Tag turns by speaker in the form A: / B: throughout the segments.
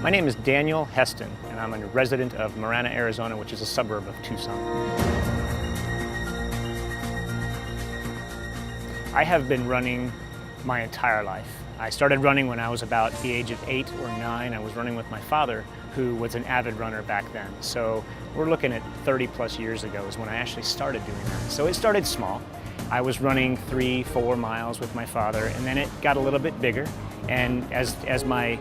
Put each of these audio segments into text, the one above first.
A: My name is Daniel Heston, and I'm a resident of Marana, Arizona, which is a suburb of Tucson. I have been running my entire life. I started running when I was about the age of 8 or 9. I was running with my father, who was an avid runner back then. So we're looking at 30 plus years ago is when I actually started doing that. So it started small. I was running 3-4 miles with my father, and then it got a little bit bigger. And as my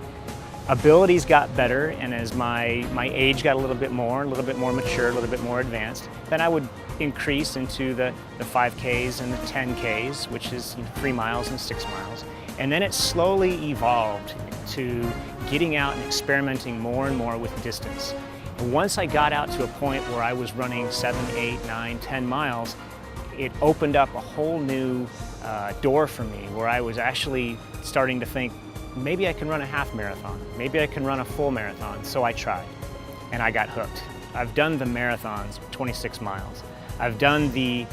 A: abilities got better, and as my age got a little bit more mature, a little bit more advanced, then I would increase into the 5Ks and the 10Ks, which is 3 miles and 6 miles. And then it slowly evolved to getting out and experimenting more and more with distance. And once I got out to a point where I was running 7, 8, 9, 10 miles, it opened up a whole new door for me, where I was actually starting to think, maybe I can run a half marathon, maybe I can run a full marathon. So I tried, and I got hooked. I've done the marathons, 26 miles. I've done the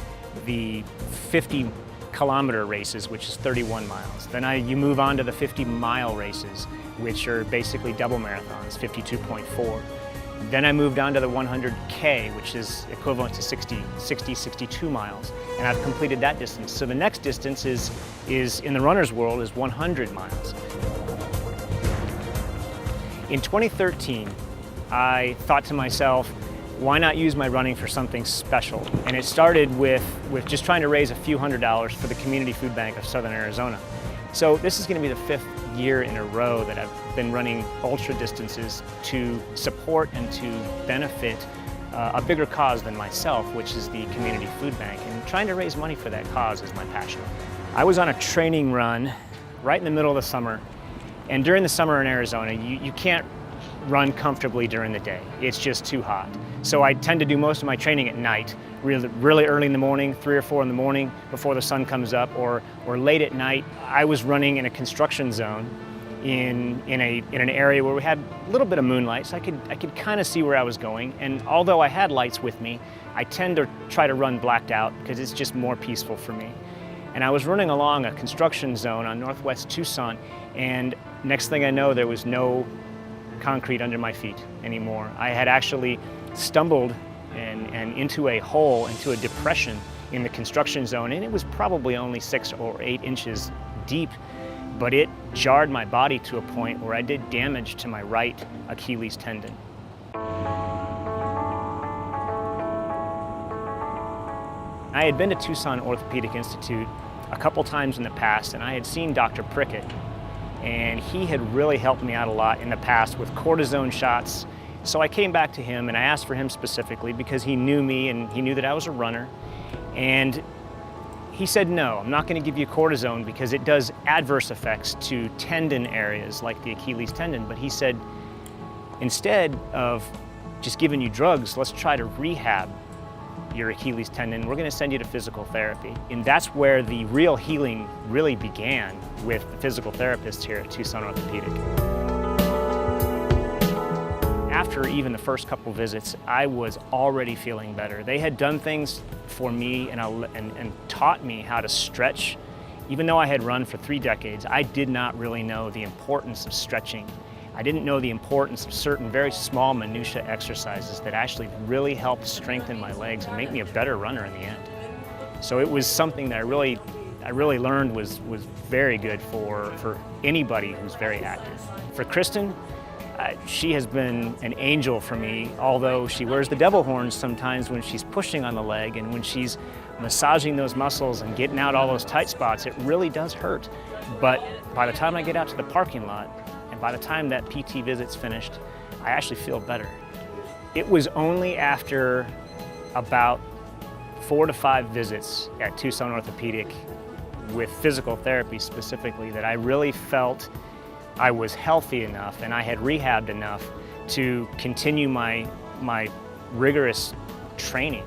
A: 50-kilometer races, which is 31 miles. Then you move on to the 50-mile races, which are basically double marathons, 52.4. Then I moved on to the 100K, which is equivalent to 62 miles, and I've completed that distance. So the next distance is in the runner's world, is 100 miles. In 2013, I thought to myself, why not use my running for something special? And it started with just trying to raise a few $100s for the Community Food Bank of Southern Arizona. So this is going to be the 5th year in a row that I've been running ultra distances to support and to benefit a bigger cause than myself, which is the Community Food Bank. And trying to raise money for that cause is my passion. I was on a training run right in the middle of the summer. And during the summer in Arizona, you can't run comfortably during the day. It's just too hot. So I tend to do most of my training at night, really early in the morning, 3 or 4 in the morning before the sun comes up, or late at night. I was running in a construction zone in an area where we had a little bit of moonlight, so I could kind of see where I was going. And although I had lights with me, I tend to try to run blacked out because it's just more peaceful for me. And I was running along a construction zone on northwest Tucson, and next thing I know, there was no concrete under my feet anymore. I had actually stumbled and into a hole, into a depression in the construction zone, and it was probably only 6 or 8 inches deep, but it jarred my body to a point where I did damage to my right Achilles tendon. I had been to Tucson Orthopedic Institute a couple times in the past, and I had seen Dr. Prickett, and he had really helped me out a lot in the past with cortisone shots. So I came back to him and I asked for him specifically because he knew me and he knew that I was a runner. And he said, no, I'm not going to give you cortisone because it does adverse effects to tendon areas like the Achilles tendon. But he said, instead of just giving you drugs, let's try to rehab your Achilles tendon. We're going to send you to physical therapy. And that's where the real healing really began, with the physical therapists here at Tucson Orthopedic. After even the first couple visits, I was already feeling better. They had done things for me and taught me how to stretch. Even though I had run for 3 decades, I did not really know the importance of stretching. I didn't know the importance of certain very small minutia exercises that actually really helped strengthen my legs and make me a better runner in the end. So it was something that I really learned was very good for anybody who's very active. For Kristen, she has been an angel for me, although she wears the devil horns sometimes when she's pushing on the leg, and when she's massaging those muscles and getting out all those tight spots, it really does hurt. But by the time I get out to the parking lot, and by the time that PT visit's finished, I actually feel better. It was only after about 4 to 5 visits at Tucson Orthopedic with physical therapy specifically that I really felt I was healthy enough and I had rehabbed enough to continue my rigorous training,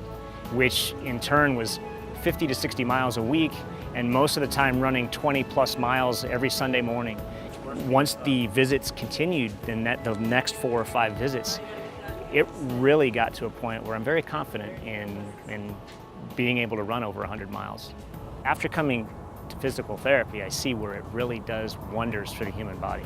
A: which in turn was 50 to 60 miles a week, and most of the time running 20 plus miles every Sunday morning. Once the visits continued, then the next 4 or 5 visits, it really got to a point where I'm very confident in being able to run over 100 miles. After coming to physical therapy, I see where it really does wonders for the human body.